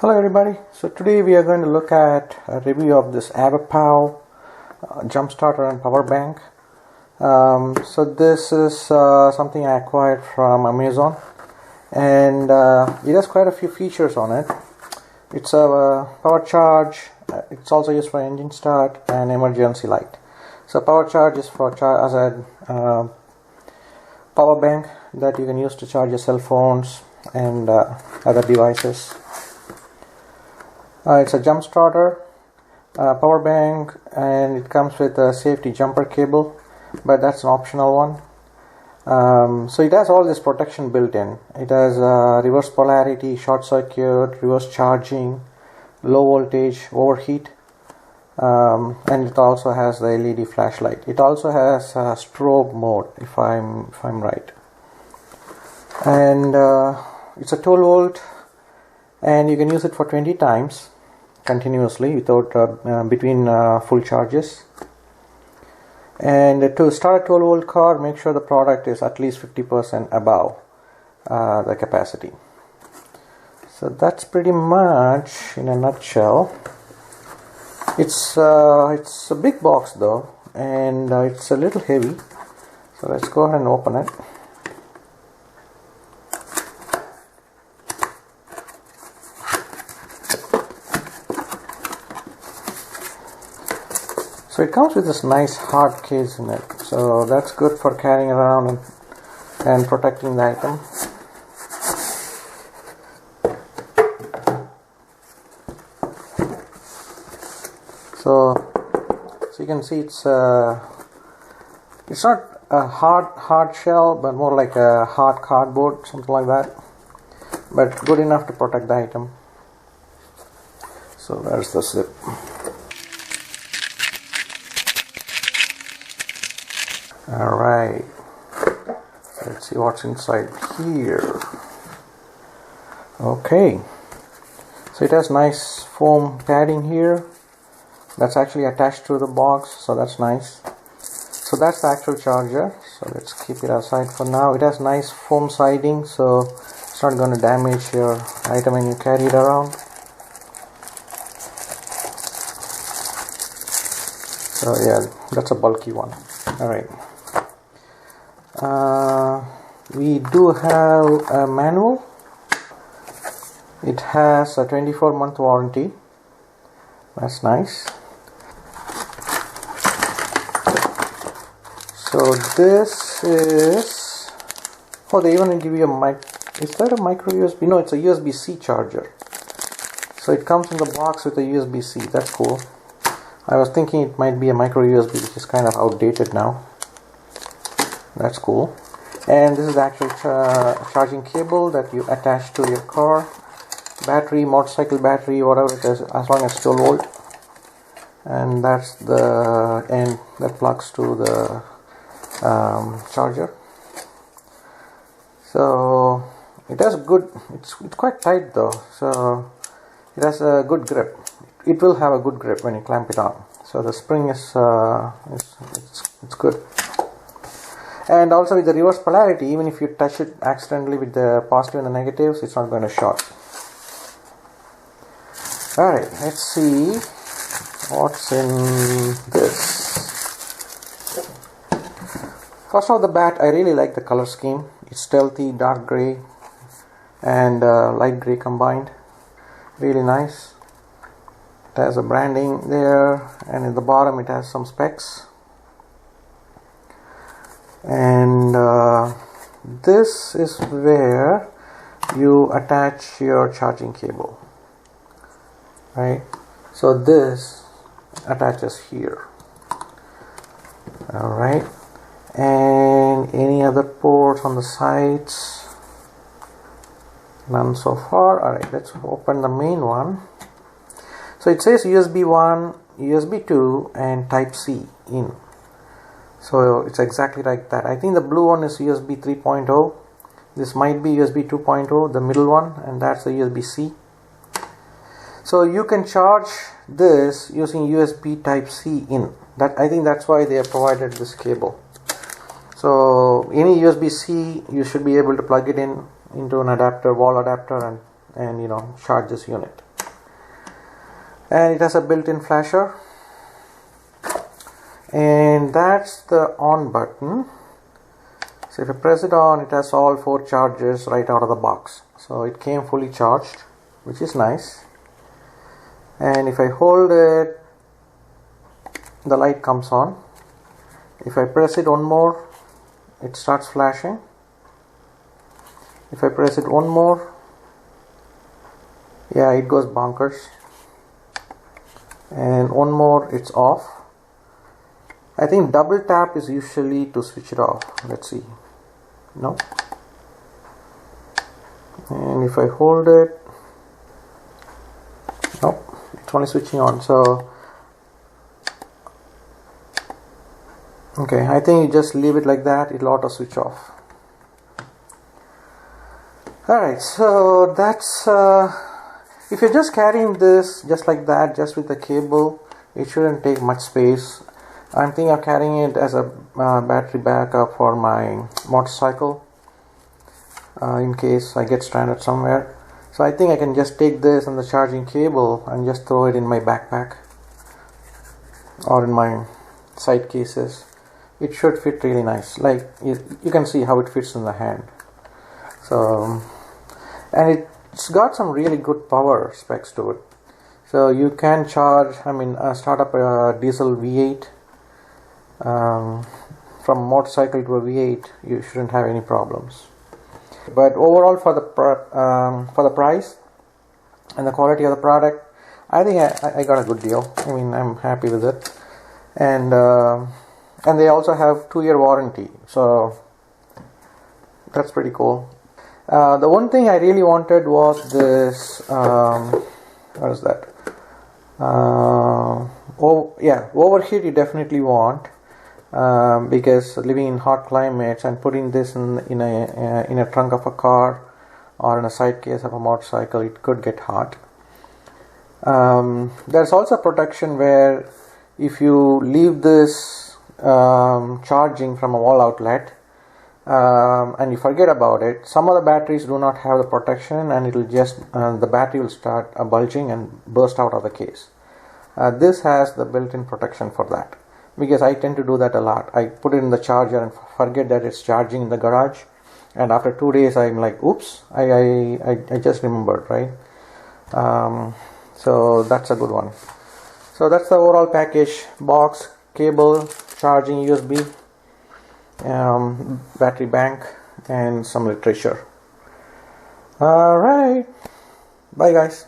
Hello everybody, so today we are going to look at a review of this Avapow jump starter and power bank. So this is something I acquired from Amazon, and it has quite a few features on it. It's a power charge, it's also used for engine start and emergency light. So power charge is for as a power bank that you can use to charge your cell phones and other devices. It's a jump starter, power bank, and it comes with a safety jumper cable, but that's an optional one. So it has all this protection built in. It has reverse polarity, short circuit, reverse charging, low voltage, overheat, and it also has the LED flashlight. It also has strobe mode, if I'm right. And it's a 12 volt, and you can use it for 20 times continuously without between full charges. And to start a 12 volt car, make sure the product is at least 50% above the capacity. So that's pretty much in a nutshell. It's a big box though, and it's a little heavy, so let's go ahead and open it. So it comes with this nice hard case in it, so that's good for carrying around and protecting the item. So you can see it's not a hard shell, but more like a hard cardboard, something like that, but good enough to protect the item. So there's the zip. Alright, let's see what's inside here. Okay, so it has nice foam padding here that's actually attached to the box, so that's nice. So that's the actual charger, so let's keep it aside for now. It has nice foam siding, so it's not going to damage your item when you carry it around. So yeah, that's a bulky one. Alright. We do have a manual. It has a 24-month warranty. That's nice. So this is, oh, they even give you a mic. Is that a micro USB? No, it's a USB-C charger. So it comes in the box with a USB-C. That's cool. I was thinking it might be a micro USB, which is kind of outdated now. That's cool. And this is the actual charging cable that you attach to your car. Battery, motorcycle battery, whatever it is, as long as it's 12 volt. And that's the end that plugs to the charger. So it has good, it's quite tight though, so it has a good grip. It will have a good grip when you clamp it on. So the spring is it's good. And also with the reverse polarity, even if you touch it accidentally with the positive and the negatives, it's not going to short. Alright, let's see what's in this. First off the bat, I really like the color scheme. It's stealthy, dark gray and light gray combined. Really nice. It has a branding there, and in the bottom it has some specs. And this is where you attach your charging cable, right? So this attaches here. Alright, and any other ports on the sides? None so far. Alright, let's open the main one. So it says USB 1, USB 2 and Type C in. So it's exactly like that. I think the blue one is USB 3.0. This might be USB 2.0, the middle one, and that's the USB-C. So you can charge this using USB Type C in. That, I think that's why they have provided this cable. So any USB-C, you should be able to plug it in into an adapter, wall adapter, and charge this unit. and it has a built-in flasher, and that's the on button. So if I press it on, it has all 4 chargers right out of the box. So it came fully charged, which is nice. And if I hold it, the light comes on. If I press it one more, it starts flashing. If I press it one more, yeah, it goes bonkers. And one more, it's off. I think double tap is usually to switch it off. Let's see. No. And if I hold it, nope, it's only switching on. So okay, I think you just leave it like that, it'll auto switch off. Alright, so that's if you're just carrying this just like that, just with the cable, it shouldn't take much space. I'm thinking of carrying it as a battery backup for my motorcycle in case I get stranded somewhere. So I think I can just take this and the charging cable and just throw it in my backpack or in my side cases. It should fit really nice. Like you can see how it fits in the hand. So, and it's got some really good power specs to it. So you can charge, start up a diesel V8. From motorcycle to a V8, you shouldn't have any problems. But overall, for the price and the quality of the product, I think I got a good deal. I'm happy with it, and they also have 2-year warranty, so that's pretty cool. The one thing I really wanted was this. What is that? Overheat you definitely want. Because living in hot climates and putting this in a trunk of a car or in a side case of a motorcycle, it could get hot. There's also protection where if you leave this charging from a wall outlet and you forget about it, some of the batteries do not have the protection, and it'll just the battery will start bulging and burst out of the case. This has the built-in protection for that. Because I tend to do that a lot. I put it in the charger and forget that it's charging in the garage, and after 2 days I'm like, oops, I just remembered, right? So that's a good one. So that's the overall package: box, cable, charging USB, battery bank, and some literature. Alright, bye guys.